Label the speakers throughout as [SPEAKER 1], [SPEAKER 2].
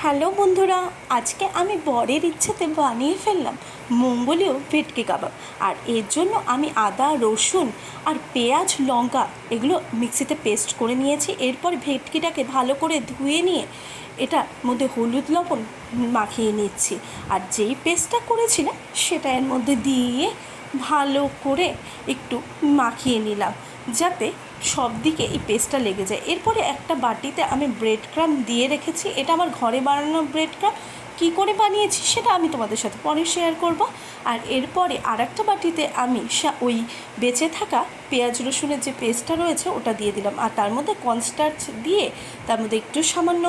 [SPEAKER 1] Hello বন্ধুরা, আজকে আমি বরের ইচ্ছেতে বানিয়ে ফেললাম মঙ্গলীয় ভেটকি কাবাব। আর এর জন্য আমি আদা, রসুন আর পেঁয়াজ, লঙ্কা এগুলো মিক্সিতে পেস্ট করে নিয়েছি। এরপর ভেটকিটাকে ভালো করে ধুয়ে নিয়ে এটার মধ্যে হলুদ লবণ মাখিয়ে নিচ্ছি। আর যেই পেস্টটা করেছিলাম সেটা এর মধ্যে দিয়ে ভালো করে একটু মাখিয়ে নিলাম, যাতে সব দিকে এই পেস্টটা লেগে যায়। এরপরে একটা বাটিতে আমি ব্রেড ক্রাম্ব দিয়ে রেখেছি। এটা আমার ঘরে বানানো ব্রেড ক্রাম্ব। কী করে বানিয়েছি সেটা আমি তোমাদের সাথে পরে শেয়ার করব। আর এরপরে আর একটা বাটিতে আমি ওই বেঁচে থাকা পেঁয়াজ রসুনের যে পেস্টটা রয়েছে ওটা দিয়ে দিলাম। আর তার মধ্যে কর্নস্টার্চ দিয়ে তার মধ্যে একটু সামান্য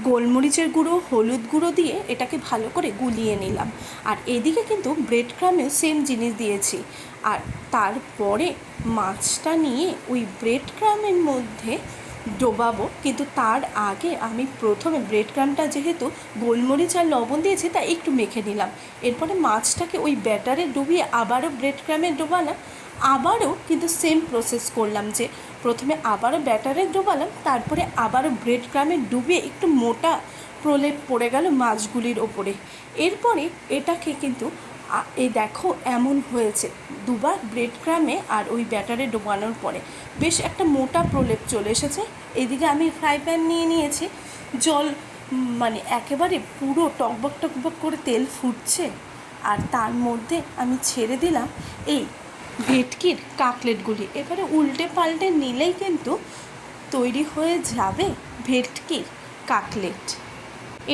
[SPEAKER 1] গোলমরিচের গুঁড়ো, হলুদ গুঁড়ো দিয়ে এটাকে ভালো করে গুলিয়ে নিলাম। আর এদিকে কিন্তু ব্রেড ক্রাম্বেও সেম জিনিস দিয়েছি। আর তারপরে মাছটা নিয়ে ওই ব্রেড ক্রাম্বের মধ্যে ডোবাবো, কিন্তু তার আগে আমি প্রথমে ব্রেড ক্রাম্বটা যেহেতু গোলমরিচ আর লবণ দিয়েছি তাই একটু মেখে নিলাম। এরপরে মাছটাকে ওই ব্যাটারে ডুবিয়ে আবারও ব্রেড ক্রাম্বে ডোবালাম। আবারও কিন্তু সেম প্রসেস করলাম, যে প্রথমে আবারও ব্যাটারে ডোবালাম, তারপরে আবারও ব্রেড ক্রাম্বে ডুবিয়ে একটু মোটা প্রলেপ পড়ে গেল মাছগুলির ওপরে। এরপরে এটাকে কিন্তু এই দেখো এমন হয়েছে, দুবার ব্রেড ক্রামে আর ওই ব্যাটারে ডোবানোর পরে বেশ একটা মোটা প্রলেপ চলে এসেছে। এদিকে আমি ফ্রাই প্যান নিয়ে নিয়েছি, জল মানে একেবারে পুরো টকবক টকবক করে তেল ফুটছে। আর তার মধ্যে আমি ছেড়ে দিলাম এই ভেটকির কাটলেটগুলি। এবারে উল্টে পাল্টে নিলেই কিন্তু তৈরি হয়ে যাবে ভেটকির কাটলেট।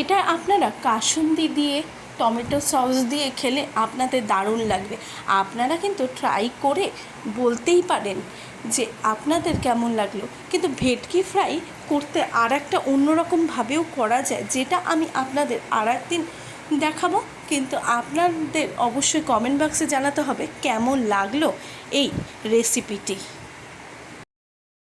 [SPEAKER 1] এটা আপনারা কাসুন্দি দিয়ে, টমেটো সস দিয়ে খেলে আপনাদের দারুণ লাগবে। আপনারা কিন্তু ট্রাই করে বলতেই পারেন যে আপনাদের কেমন লাগলো। কিন্তু ভেটকি ফ্রাই করতে আর একটা অন্যরকমভাবেও করা যায়, যেটা আমি আপনাদের আর একদিন দেখাবো। কিন্তু আপনাদের অবশ্যই কমেন্ট বক্সে জানাতে হবে কেমন লাগলো এই রেসিপিটি।